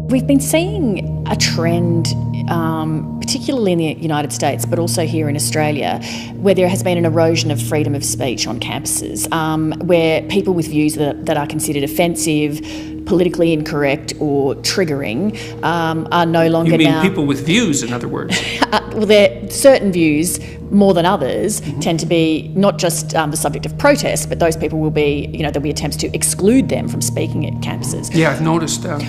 We've been seeing a trend, particularly in the United States, but also here in Australia, where there has been an erosion of freedom of speech on campuses, where people with views that are considered offensive, politically incorrect or triggering are no longer You mean now... people with views, in other words? Well, certain views, more than others, tend to be not just the subject of protest, but those people will be, there'll be attempts to exclude them from speaking at campuses. Yeah, I've noticed that.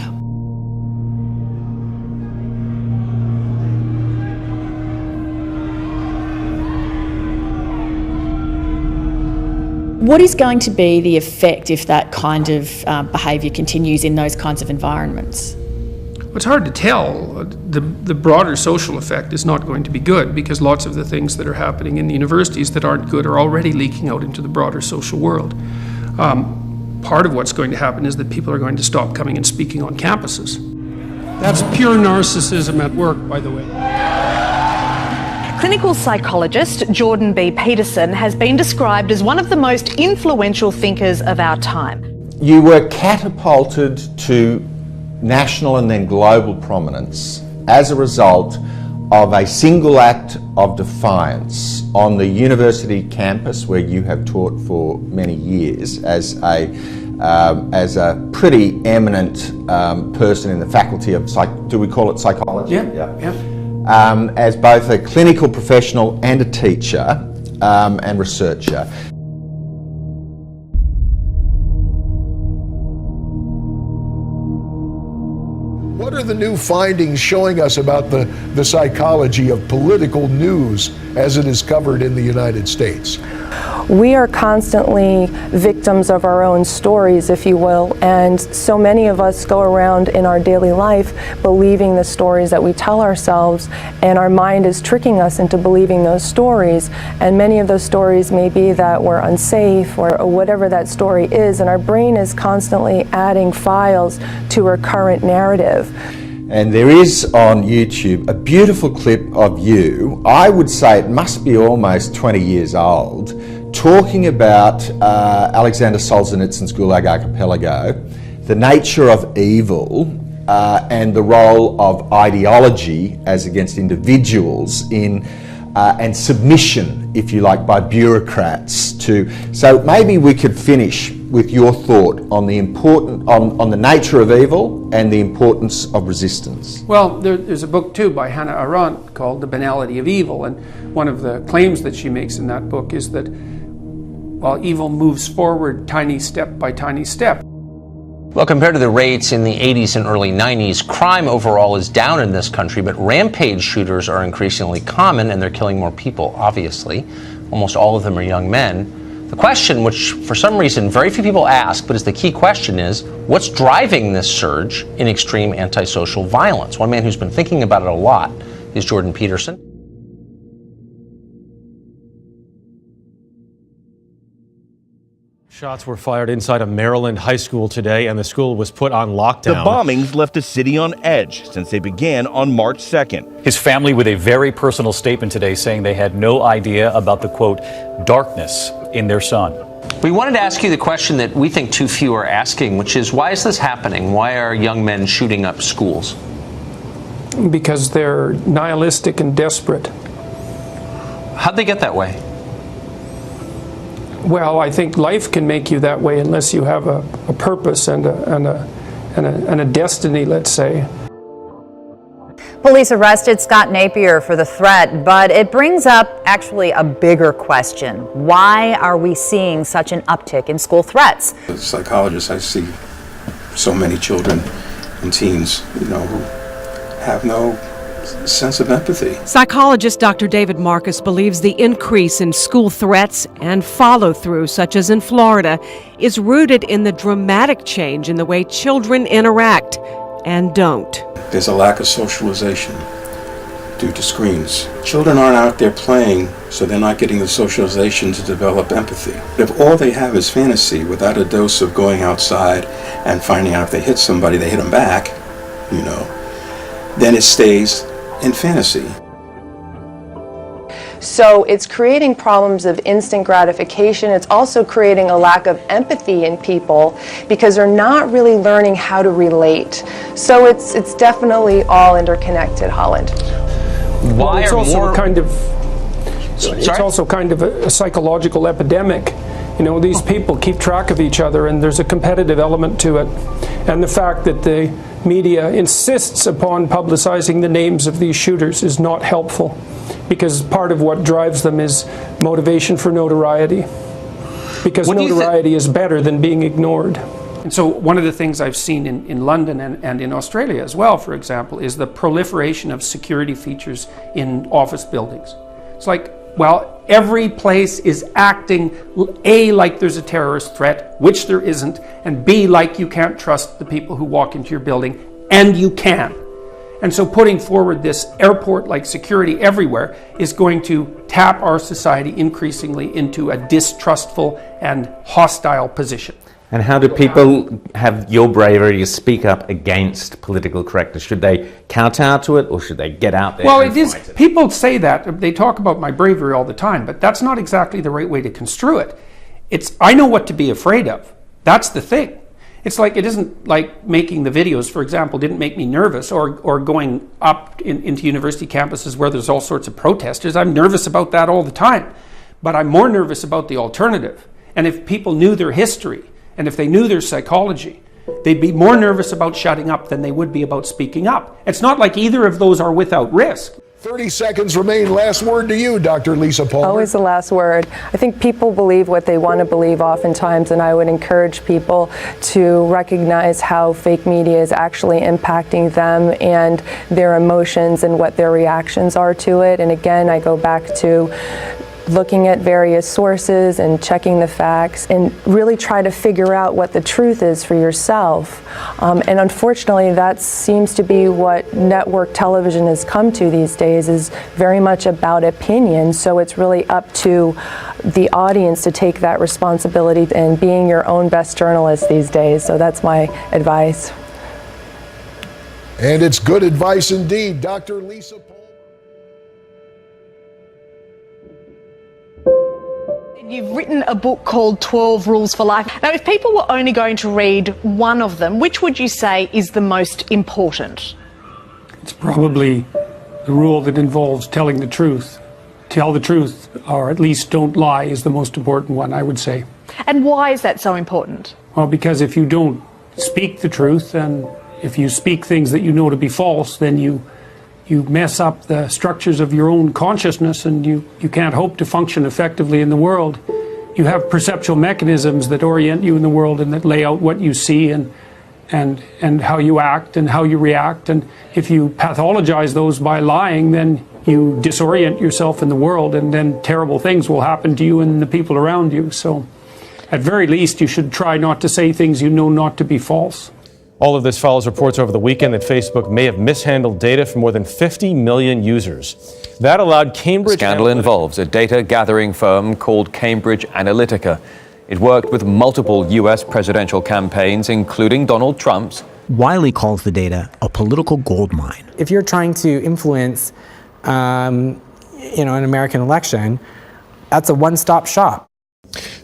What is going to be the effect if that kind of behaviour continues in those kinds of environments? It's hard to tell. The broader social effect is not going to be good because lots of the things that are happening in the universities that aren't good are already leaking out into the broader social world. Part of what's going to happen is that people are going to stop coming and speaking on campuses. That's pure narcissism at work, by the way. Clinical psychologist Jordan B. Peterson has been described as one of the most influential thinkers of our time. You were catapulted to national and then global prominence as a result of a single act of defiance on the university campus where you have taught for many years as a pretty eminent person in the faculty of do we call it psychology? Yeah. As both a clinical professional and a teacher and researcher. What are the new findings showing us about the psychology of political news as it is covered in the United States? We are constantly victims of our own stories, if you will, and so many of us go around in our daily life believing the stories that we tell ourselves, and our mind is tricking us into believing those stories, and many of those stories may be that we're unsafe or whatever that story is, and our brain is constantly adding files to our current narrative. And there is on YouTube a beautiful clip of you, I would say it must be almost 20 years old, talking about Alexander Solzhenitsyn's Gulag Archipelago, the nature of evil and the role of ideology as against individuals in and submission, if you like, by bureaucrats to. So maybe we could finish with your thought on the on the nature of evil and the importance of resistance. Well, there's a book too by Hannah Arendt called The Banality of Evil, and one of the claims that she makes in that book is that while evil moves forward tiny step by tiny step. Well, compared to the rates in the 80s and early 90s, crime overall is down in this country, but rampage shooters are increasingly common and they're killing more people, obviously. Almost all of them are young men. The question, which for some reason very few people ask, but is the key question, is what's driving this surge in extreme antisocial violence? One man who's been thinking about it a lot is Jordan Peterson. Shots were fired inside a Maryland high school today, and the school was put on lockdown. The bombings left the city on edge since they began on March 2nd. His family with a very personal statement today saying they had no idea about the, quote, darkness in their son. We wanted to ask you the question that we think too few are asking, which is, why is this happening? Why are young men shooting up schools? Because they're nihilistic and desperate. How'd they get that way? Well, I think life can make you that way unless you have a purpose and a destiny, let's say. Police arrested Scott Napier for the threat, but it brings up actually a bigger question. Why are we seeing such an uptick in school threats? As a psychologist, I see so many children and teens, who have no sense of empathy. Psychologist Dr. David Marcus believes the increase in school threats and follow-through, such as in Florida, is rooted in the dramatic change in the way children interact and don't. There's a lack of socialization due to screens. Children aren't out there playing, so they're not getting the socialization to develop empathy. If all they have is fantasy without a dose of going outside and finding out if they hit somebody, they hit them back, then it stays in fantasy. So it's creating problems of instant gratification. It's also creating a lack of empathy in people because they're not really learning how to relate. So it's definitely all interconnected, Holland. Well, it's also kind of a psychological epidemic. You know, these people keep track of each other, and there's a competitive element to it. And the fact that the media insists upon publicizing the names of these shooters is not helpful, because part of what drives them is motivation for notoriety. Because notoriety is better than being ignored. And so one of the things I've seen in London and in Australia as well, for example, is the proliferation of security features in office buildings. It's like, well, every place is acting, A, like there's a terrorist threat, which there isn't, and B, like you can't trust the people who walk into your building, and you can. And so putting forward this airport-like security everywhere is going to tap our society increasingly into a distrustful and hostile position. And how do people have your bravery to speak up against political correctness? Should they kowtow to it, or should they get out there? Well, it is. People say that. They talk about my bravery all the time, but that's not exactly the right way to construe it. I know what to be afraid of. That's the thing. It's like, it isn't like making the videos, for example, didn't make me nervous, or going up into university campuses where there's all sorts of protesters. I'm nervous about that all the time. But I'm more nervous about the alternative. And if people knew their history, and if they knew their psychology, they'd be more nervous about shutting up than they would be about speaking up. It's not like either of those are without risk. 30 seconds remain. Last word to you, Dr. Lisa Palmer. Always the last word. I think people believe what they want to believe oftentimes, and I would encourage people to recognize how fake media is actually impacting them and their emotions and what their reactions are to it. And again, I go back to looking at various sources and checking the facts and really try to figure out what the truth is for yourself. And unfortunately, that seems to be what network television has come to these days, is very much about opinion. So it's really up to the audience to take that responsibility and being your own best journalist these days. So that's my advice. And it's good advice indeed, Dr. Lisa Palmer. You've written a book called 12 Rules for Life. Now, if people were only going to read one of them, which would you say is the most important? It's probably the rule that involves telling the truth. Tell the truth, or at least don't lie, is the most important one, I would say. And why is that so important? Well, because if you don't speak the truth, and if you speak things that you know to be false, then you mess up the structures of your own consciousness, and you can't hope to function effectively in the world. You have perceptual mechanisms that orient you in the world and that lay out what you see and how you act and how you react. And if you pathologize those by lying, then you disorient yourself in the world, and then terrible things will happen to you and the people around you. So at very least, you should try not to say things you know not to be false. All of this follows reports over the weekend that Facebook may have mishandled data from more than 50 million users. That allowed Cambridge... The scandal involves a data-gathering firm called Cambridge Analytica. It worked with multiple U.S. presidential campaigns, including Donald Trump's. Wiley calls the data a political goldmine. If you're trying to influence, an American election, that's a one-stop shop.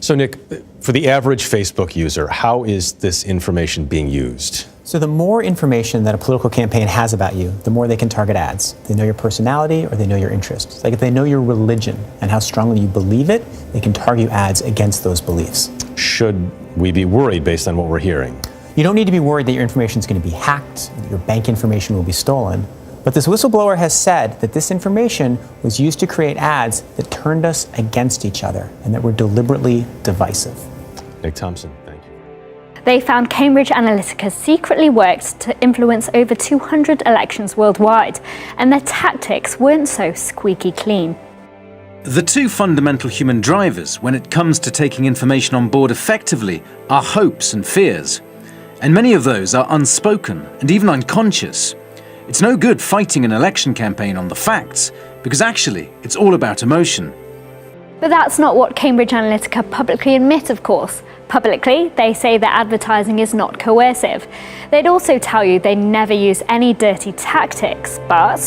So, Nick, for the average Facebook user, how is this information being used? So the more information that a political campaign has about you, the more they can target ads. They know your personality, or they know your interests. Like if they know your religion and how strongly you believe it, they can target you ads against those beliefs. Should we be worried based on what we're hearing? You don't need to be worried that your information is going to be hacked, that your bank information will be stolen. But this whistleblower has said that this information was used to create ads that turned us against each other and that were deliberately divisive. Nick Thompson, thank you. They found Cambridge Analytica secretly worked to influence over 200 elections worldwide, and their tactics weren't so squeaky clean. The two fundamental human drivers when it comes to taking information on board effectively are hopes and fears. And many of those are unspoken and even unconscious. It's no good fighting an election campaign on the facts, because actually it's all about emotion. But that's not what Cambridge Analytica publicly admit, of course. Publicly, they say that advertising is not coercive. They'd also tell you they never use any dirty tactics, but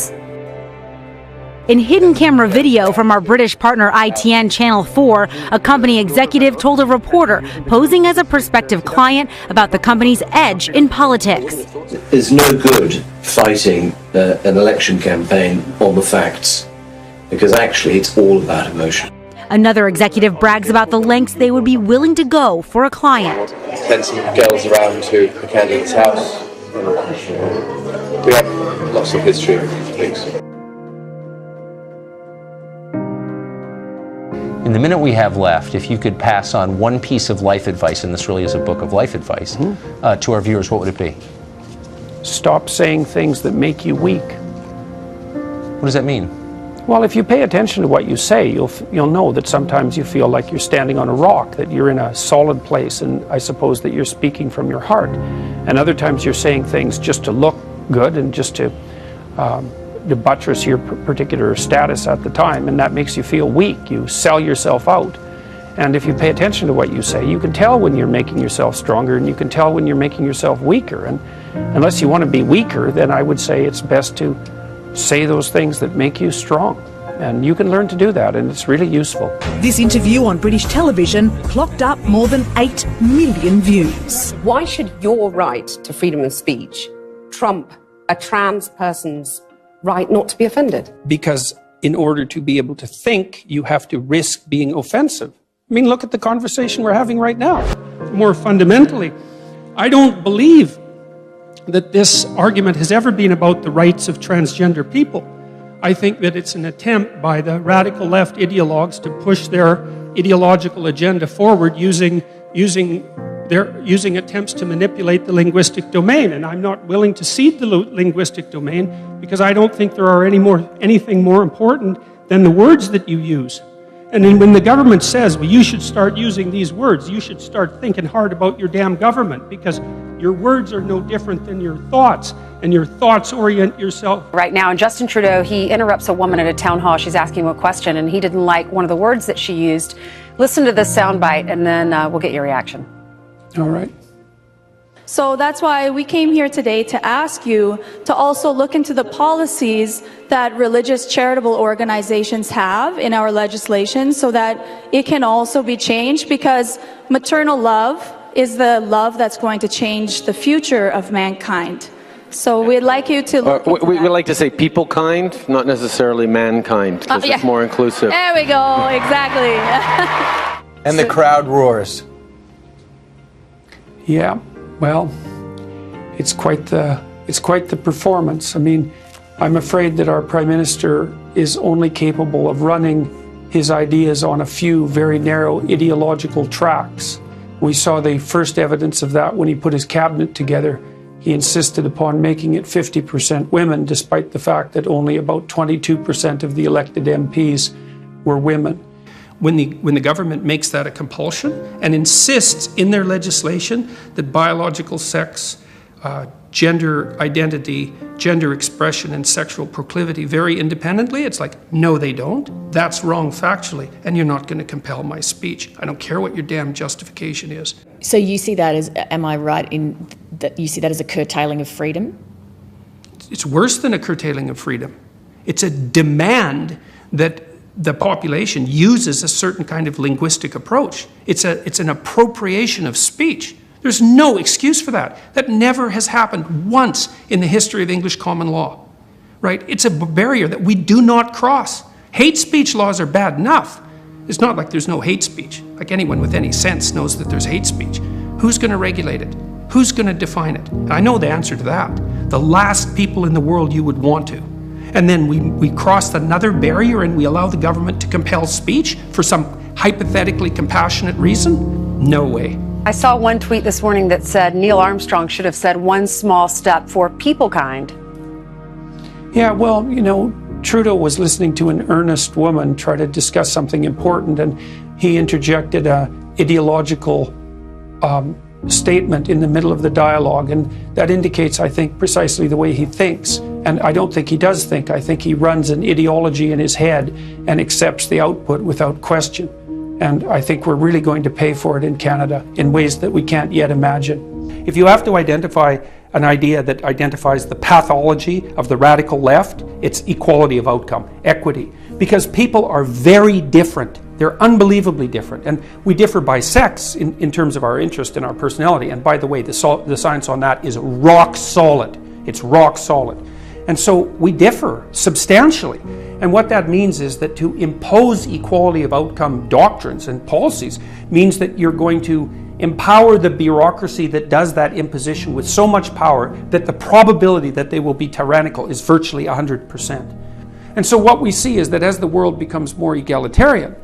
In hidden camera video from our British partner ITN Channel 4, a company executive told a reporter posing as a prospective client about the company's edge in politics. There's no good fighting an election campaign on the facts, because actually it's all about emotion. Another executive brags about the lengths they would be willing to go for a client. Send some girls around to the candidate's house. We have lots of history of things. In the minute we have left, if you could pass on one piece of life advice, and this really is a book of life advice, to our viewers, what would it be? Stop saying things that make you weak. What does that mean? Well, if you pay attention to what you say, you'll know that sometimes you feel like you're standing on a rock, that you're in a solid place, and I suppose that you're speaking from your heart. And other times you're saying things just to look good and just to buttress your particular status at the time, and that makes you feel weak. You sell yourself out. And if you pay attention to what you say, you can tell when you're making yourself stronger, and you can tell when you're making yourself weaker. And unless you want to be weaker, then I would say it's best to say those things that make you strong. And you can learn to do that, and it's really useful. This interview on British television clocked up more than 8 million views. Why should your right to freedom of speech trump a trans person's right not to be offended? Because in order to be able to think, you have to risk being offensive. I mean, look at the conversation we're having right now. More fundamentally, I don't believe that this argument has ever been about the rights of transgender people. I think that it's an attempt by the radical left ideologues to push their ideological agenda forward using attempts to manipulate the linguistic domain. And I'm not willing to cede the linguistic domain because I don't think there are anything more important than the words that you use. And then when the government says, well, you should start using these words, you should start thinking hard about your damn government, because your words are no different than your thoughts, and your thoughts orient yourself. Right now, and Justin Trudeau, he interrupts a woman at a town hall. She's asking him a question, and he didn't like one of the words that she used. Listen to this soundbite, and then we'll get your reaction. All right. So that's why we came here today to ask you to also look into the policies that religious charitable organizations have in our legislation so that it can also be changed, because maternal love is the love that's going to change the future of mankind. So we'd like you to look into we like to say people kind, not necessarily mankind, because it's more inclusive. There we go, exactly. And the crowd roars. Yeah, well, it's quite the performance. I mean, I'm afraid that our Prime Minister is only capable of running his ideas on a few very narrow ideological tracks. We saw the first evidence of that when he put his cabinet together. He insisted upon making it 50% women, despite the fact that only about 22% of the elected MPs were women. When the government makes that a compulsion and insists in their legislation that biological sex, gender identity, gender expression, and sexual proclivity vary independently, it's like, no, they don't. That's wrong factually, and you're not going to compel my speech. I don't care what your damn justification is. So you see that as, am I right in that you see that as a curtailing of freedom? It's worse than a curtailing of freedom. It's a demand that the population uses a certain kind of linguistic approach. It's an appropriation of speech. There's no excuse for that. That never has happened once in the history of English common law, right? It's a barrier that we do not cross. Hate speech laws are bad enough. It's not like there's no hate speech. Like, anyone with any sense knows that there's hate speech. Who's going to regulate it? Who's going to define it? I know the answer to that. The last people in the world you would want to. And then we cross another barrier and we allow the government to compel speech for some hypothetically compassionate reason? No way. I saw one tweet this morning that said Neil Armstrong should have said one small step for people kind. Yeah, well, you know, Trudeau was listening to an earnest woman try to discuss something important, and he interjected an ideological statement in the middle of the dialogue, and that indicates, I think, precisely the way he thinks. And I don't think he does think. I think he runs an ideology in his head and accepts the output without question. And I think we're really going to pay for it in Canada in ways that we can't yet imagine. If you have to identify an idea that identifies the pathology of the radical left, it's equality of outcome, equity. Because people are very different. They're unbelievably different. And we differ by sex in terms of our interest and our personality. And by the way, the science on that is rock solid. It's rock solid. And so we differ substantially. And what that means is that to impose equality of outcome doctrines and policies means that you're going to empower the bureaucracy that does that imposition with so much power that the probability that they will be tyrannical is virtually 100%. And so what we see is that as the world becomes more egalitarian,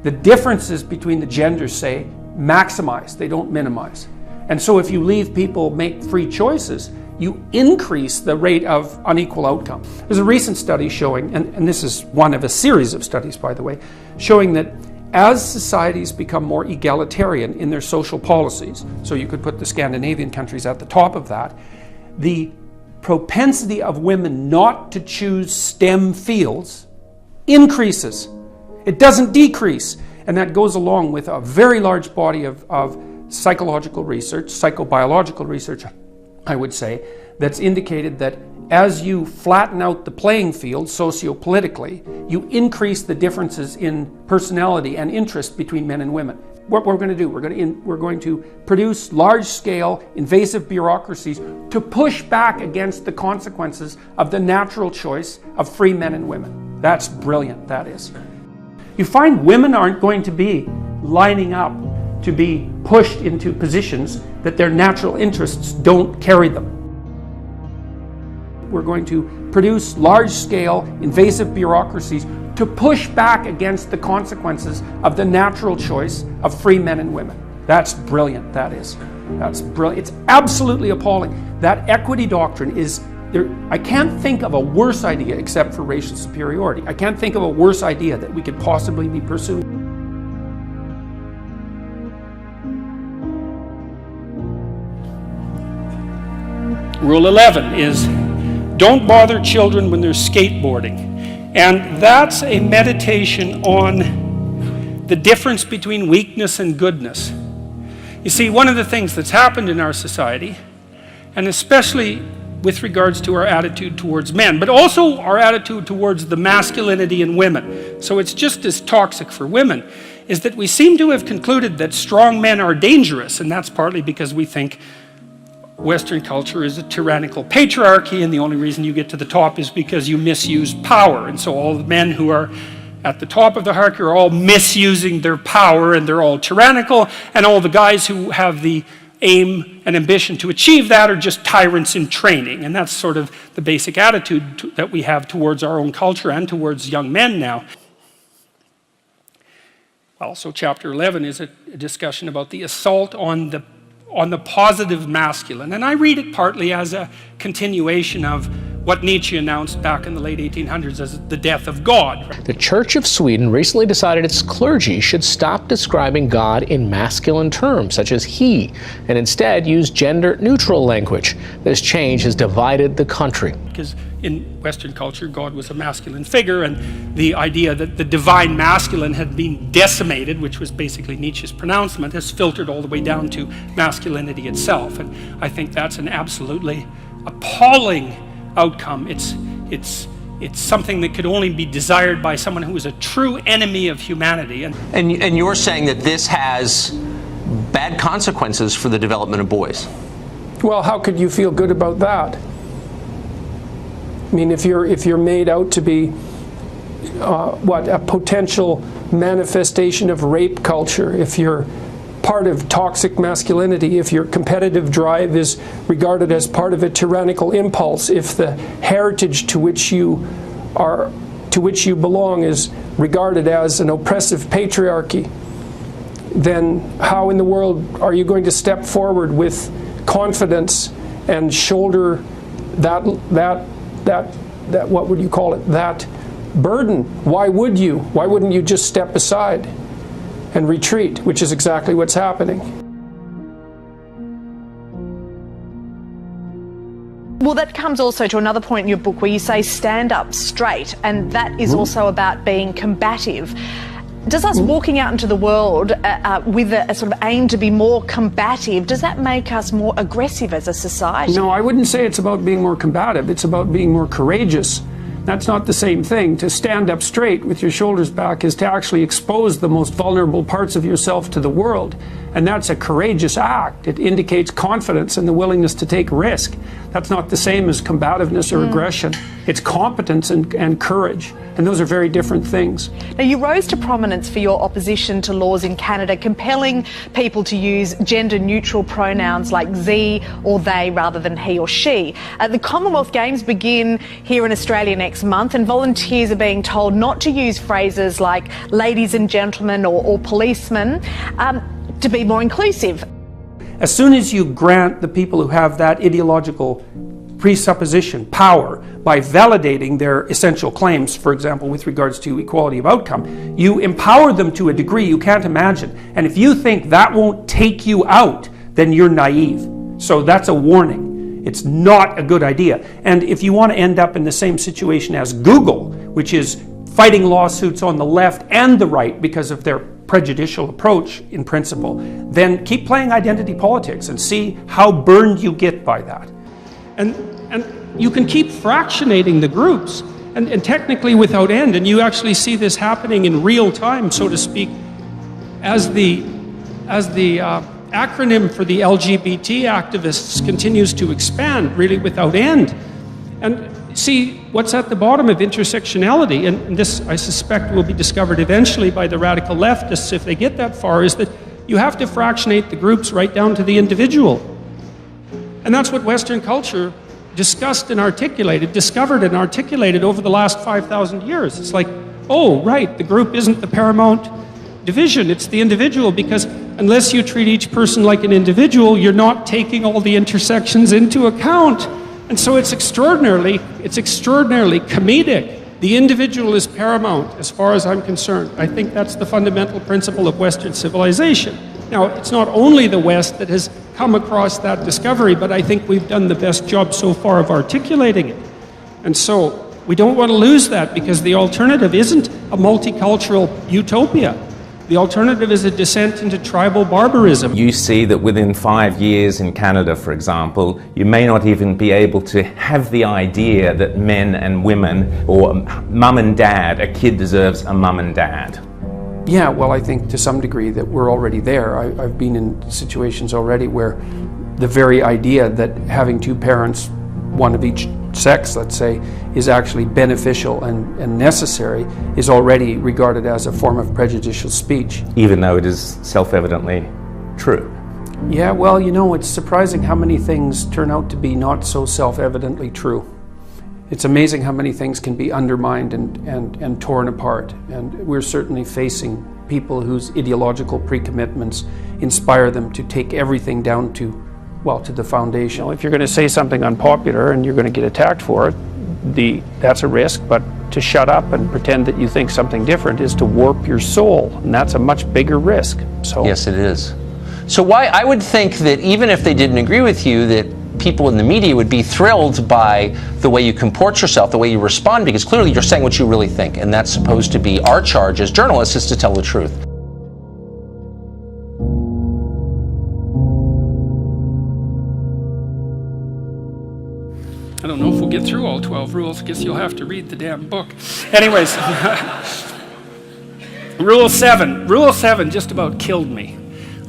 the differences between the genders, say, maximize, they don't minimize. And so if you leave people make free choices, you increase the rate of unequal outcome. There's a recent study showing, and this is one of a series of studies, by the way, showing that as societies become more egalitarian in their social policies, so you could put the Scandinavian countries at the top of that, the propensity of women not to choose STEM fields increases. It doesn't decrease. And that goes along with a very large body of psychological research, psychobiological research, I would say, that's indicated that as you flatten out the playing field socio-politically, you increase the differences in personality and interest between men and women. What we're going to do, we're going to produce large-scale invasive bureaucracies to push back against the consequences of the natural choice of free men and women. That's brilliant, that is. You find women aren't going to be lining up to be pushed into positions that their natural interests don't carry them. We're going to produce large-scale invasive bureaucracies to push back against the consequences of the natural choice of free men and women. That's brilliant, that is. That's brilliant. It's absolutely appalling. That equity doctrine is there. I can't think of a worse idea except for racial superiority. I can't think of a worse idea that we could possibly be pursuing. Rule 11 is don't bother children when they're skateboarding. And that's a meditation on the difference between weakness and goodness. You see, one of the things that's happened in our society, and especially with regards to our attitude towards men, but also our attitude towards the masculinity in women, so it's just as toxic for women, is that we seem to have concluded that strong men are dangerous, and that's partly because we think Western culture is a tyrannical patriarchy, and the only reason you get to the top is because you misuse power. And so all the men who are at the top of the hierarchy are all misusing their power, and they're all tyrannical, and all the guys who have the aim and ambition to achieve that are just tyrants in training. And that's sort of the basic attitude that we have towards our own culture and towards young men now. Well, so chapter 11 is a discussion about the assault on the positive masculine. And I read it partly as a continuation of what Nietzsche announced back in the late 1800s as the death of God. The Church of Sweden recently decided its clergy should stop describing God in masculine terms, such as he, and instead use gender-neutral language. This change has divided the country. Because in Western culture, God was a masculine figure, and the idea that the divine masculine had been decimated, which was basically Nietzsche's pronouncement, has filtered all the way down to masculinity itself. And I think that's an absolutely appalling outcome. It's something that could only be desired by someone who is a true enemy of humanity. And you're saying that this has bad consequences for the development of boys? Well, how could you feel good about that? I mean, if you're made out to be a potential manifestation of rape culture, if you're part of toxic masculinity, if your competitive drive is regarded as part of a tyrannical impulse, if the heritage to which you belong is regarded as an oppressive patriarchy, then how in the world are you going to step forward with confidence and shoulder that what would you call it, that burden? Why would you? Why wouldn't you just step aside and retreat, which is exactly what's happening? Well, that comes also to another point in your book where you say stand up straight, and that is also about being combative. Does us walking out into the world with a sort of aim to be more combative, does that make us more aggressive as a society? No, I wouldn't say it's about being more combative. It's about being more courageous. That's not the same thing. To stand up straight with your shoulders back is to actually expose the most vulnerable parts of yourself to the world. And that's a courageous act. It indicates confidence and the willingness to take risk. That's not the same as combativeness or aggression. It's competence and courage. And those are very different things. Now, you rose to prominence for your opposition to laws in Canada compelling people to use gender-neutral pronouns like ze or they rather than he or she. The Commonwealth Games begin here in Australia next month, and volunteers are being told not to use phrases like ladies and gentlemen or policemen to be more inclusive. As soon as you grant the people who have that ideological presupposition power by validating their essential claims, for example, with regards to equality of outcome, you empower them to a degree you can't imagine. And if you think that won't take you out, then you're naive. So that's a warning. It's not a good idea. And if you want to end up in the same situation as Google, which is fighting lawsuits on the left and the right because of their prejudicial approach in principle, then keep playing identity politics and see how burned you get by that. And you can keep fractionating the groups and technically without end, and you actually see this happening in real time, so to speak, as the acronym for the LGBT activists continues to expand really without end. And see, what's at the bottom of intersectionality, and this I suspect will be discovered eventually by the radical leftists if they get that far, is that you have to fractionate the groups right down to the individual. And that's what Western culture discussed and discovered and articulated over the last 5,000 years. It's like, oh, right, the group isn't the paramount division, it's the individual, because unless you treat each person like an individual, you're not taking all the intersections into account. And so it's extraordinarily comedic. The individual is paramount as far as I'm concerned. I think that's the fundamental principle of Western civilization. Now, it's not only the West that has come across that discovery, but I think we've done the best job so far of articulating it. And so we don't want to lose that, because the alternative isn't a multicultural utopia. The alternative is a descent into tribal barbarism. You see that within 5 years in Canada, for example, you may not even be able to have the idea that men and women, or mum and dad, a kid deserves a mum and dad. Yeah, well, I think to some degree that we're already there. I've been in situations already where the very idea that having two parents, one of each sex, let's say, is actually beneficial and necessary is already regarded as a form of prejudicial speech. Even though it is self-evidently true. Yeah, well, you know, it's surprising how many things turn out to be not so self-evidently true. It's amazing how many things can be undermined and torn apart. And we're certainly facing people whose ideological pre-commitments inspire them to take everything down to, well, to the foundation. If you're going to say something unpopular and you're going to get attacked for it, that's a risk, but to shut up and pretend that you think something different is to warp your soul, and that's a much bigger risk. So yes, it is. So why I would think that even if they didn't agree with you, that people in the media would be thrilled by the way you comport yourself, the way you respond, because clearly you're saying what you really think, and that's supposed to be our charge as journalists, is to tell the truth. I don't know if we'll get through all 12 rules. I guess you'll have to read the damn book. Anyways, Rule 7. Rule 7 just about killed me.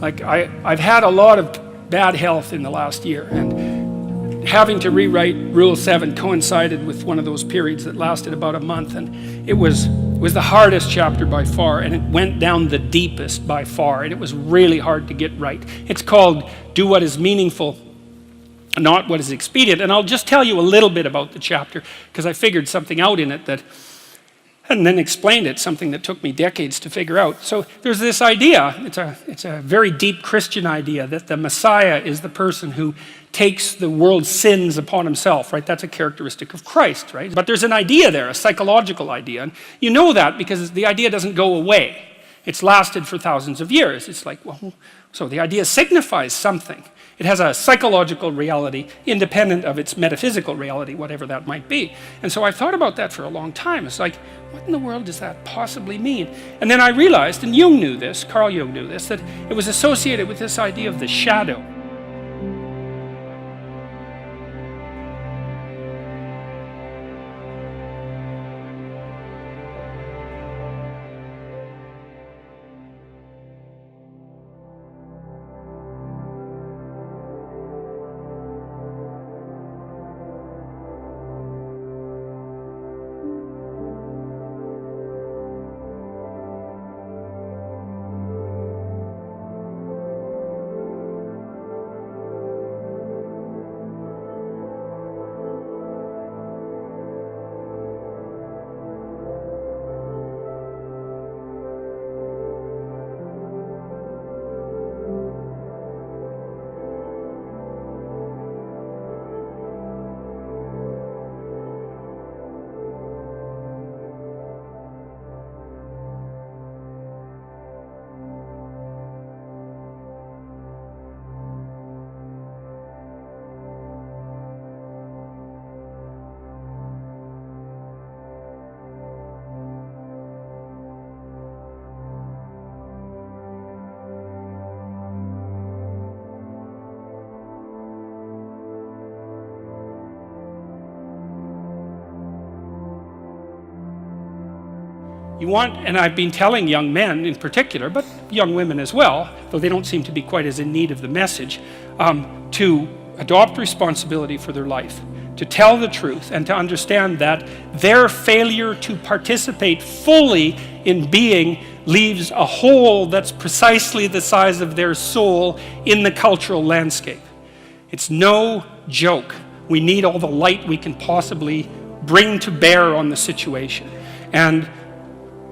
Like, I've had a lot of bad health in the last year, and having to rewrite Rule 7 coincided with one of those periods that lasted about a month, and it was the hardest chapter by far, and it went down the deepest by far, and it was really hard to get right. It's called Do What Is Meaningful, Not What Is Expedient. And I'll just tell you a little bit about the chapter, because I figured something out in it and then explained it, something that took me decades to figure out. So there's this idea, it's a very deep Christian idea, that the Messiah is the person who takes the world's sins upon himself, right? That's a characteristic of Christ, right? But there's an idea there, a psychological idea, and you know that because the idea doesn't go away. It's lasted for thousands of years. It's like, well, so the idea signifies something. It has a psychological reality independent of its metaphysical reality, whatever that might be. And so I've thought about that for a long time. It's like, what in the world does that possibly mean? And then I realized, and Jung knew this, Carl Jung knew this, that it was associated with this idea of the shadow. You want, and I've been telling young men in particular, but young women as well, though they don't seem to be quite as in need of the message, to adopt responsibility for their life, to tell the truth, and to understand that their failure to participate fully in being leaves a hole that's precisely the size of their soul in the cultural landscape. It's no joke. We need all the light we can possibly bring to bear on the situation. And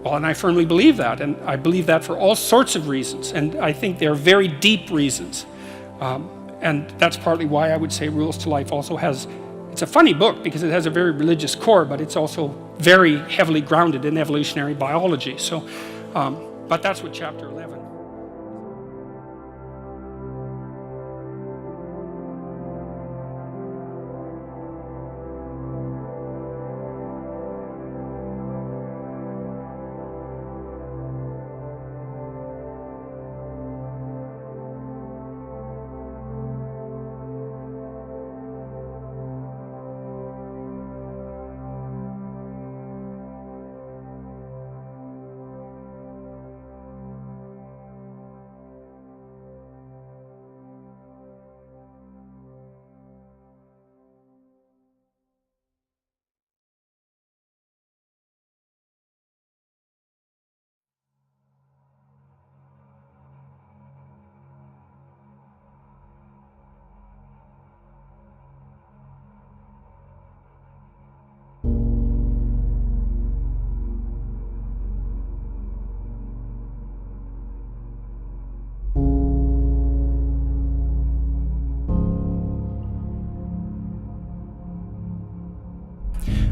I firmly believe that, and I believe that for all sorts of reasons, and I think they're very deep reasons. And that's partly why I would say Rules to Life also has, it's a funny book because it has a very religious core, but it's also very heavily grounded in evolutionary biology. So, but that's what chapter 11.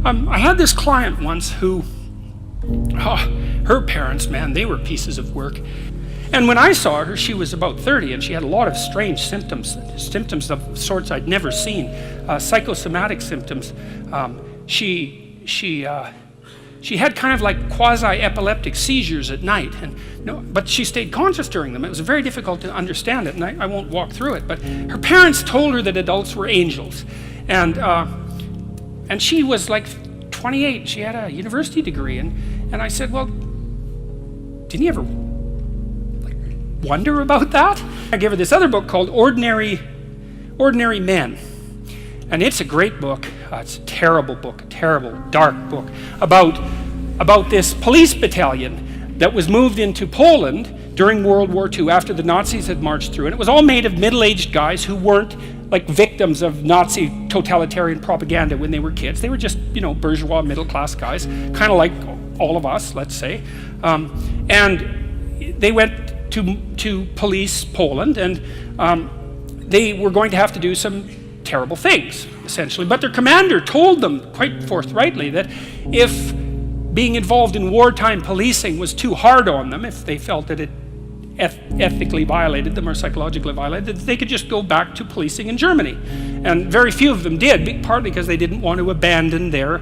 I had this client once who, her parents, man, they were pieces of work. And when I saw her, she was about 30, and she had a lot of strange symptoms of sorts I'd never seen, psychosomatic symptoms. She had kind of like quasi-epileptic seizures at night, but she stayed conscious during them. It was very difficult to understand it, and I won't walk through it. But her parents told her that adults were angels, and she was like 28. She had a university degree, and I said, well, didn't you ever wonder about that? I gave her this other book called Ordinary Men. And it's a great book. It's a terrible book, a terrible, dark book about this police battalion that was moved into Poland during World War II after the Nazis had marched through. And it was all made of middle-aged guys who weren't like victims of Nazi totalitarian propaganda when they were kids. They were just, bourgeois middle-class guys, kind of like all of us, let's say. And they went to police Poland, and they were going to have to do some terrible things, essentially. But their commander told them quite forthrightly that if being involved in wartime policing was too hard on them, if they felt that it ethically violated them or psychologically violated, that they could just go back to policing in Germany. And very few of them did, partly because they didn't want to abandon their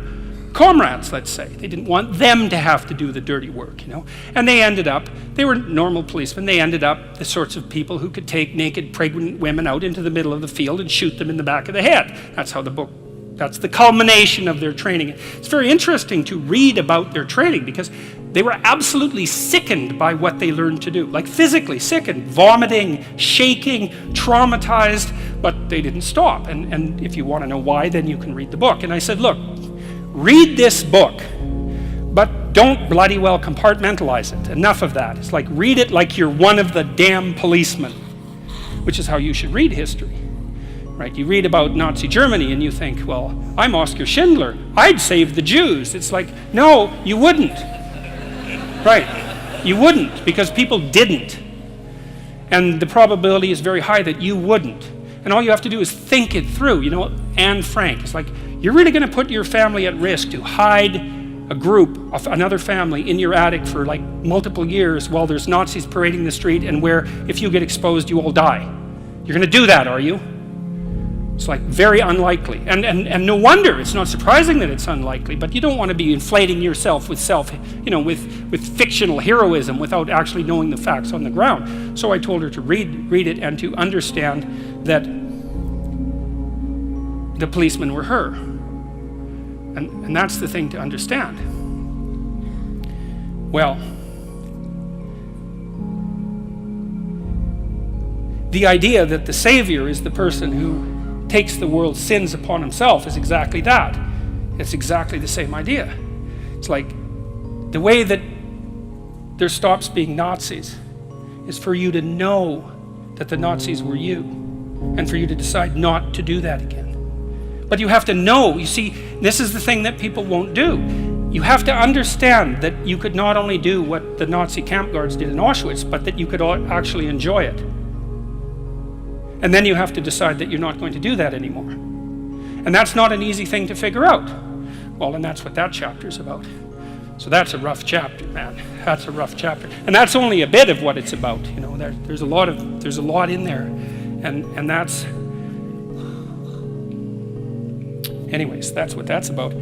comrades, let's say. They didn't want them to have to do the dirty work, you know. And they were normal policemen, they ended up the sorts of people who could take naked pregnant women out into the middle of the field and shoot them in the back of the head. That's how the book, that's the culmination of their training. It's very interesting to read about their training because they were absolutely sickened by what they learned to do, like physically sickened, vomiting, shaking, traumatized, but they didn't stop. And if you want to know why, then you can read the book. And I said, look, read this book, but don't bloody well compartmentalize it. Enough of that. It's like, read it like you're one of the damn policemen, which is how you should read history. Right? You read about Nazi Germany and you think, well, I'm Oskar Schindler. I'd save the Jews. It's like, no, you wouldn't. Right? You wouldn't, because people didn't. And the probability is very high that you wouldn't. And all you have to do is think it through. You know, Anne Frank, it's like, you're really going to put your family at risk to hide a group of another family in your attic for like multiple years while there's Nazis parading the street, and where if you get exposed, you all die. You're going to do that, are you? It's like very unlikely. And no wonder, it's not surprising that it's unlikely, but you don't want to be inflating yourself with with fictional heroism without actually knowing the facts on the ground. So I told her to read it and to understand that the policemen were her. And that's the thing to understand. Well, the idea that the Savior is the person who takes the world's sins upon himself is exactly that. It's exactly the same idea. It's like the way that there stops being Nazis is for you to know that the Nazis were you, and for you to decide not to do that again. But you have to know, you see, this is the thing that people won't do. You have to understand that you could not only do what the Nazi camp guards did in Auschwitz, but that you could actually enjoy it. And then you have to decide that you're not going to do that anymore. And that's not an easy thing to figure out. Well, and that's what that chapter's about. So that's a rough chapter, man. That's a rough chapter. And that's only a bit of what it's about. You know, there's a lot in there. And that's, anyways, that's what that's about.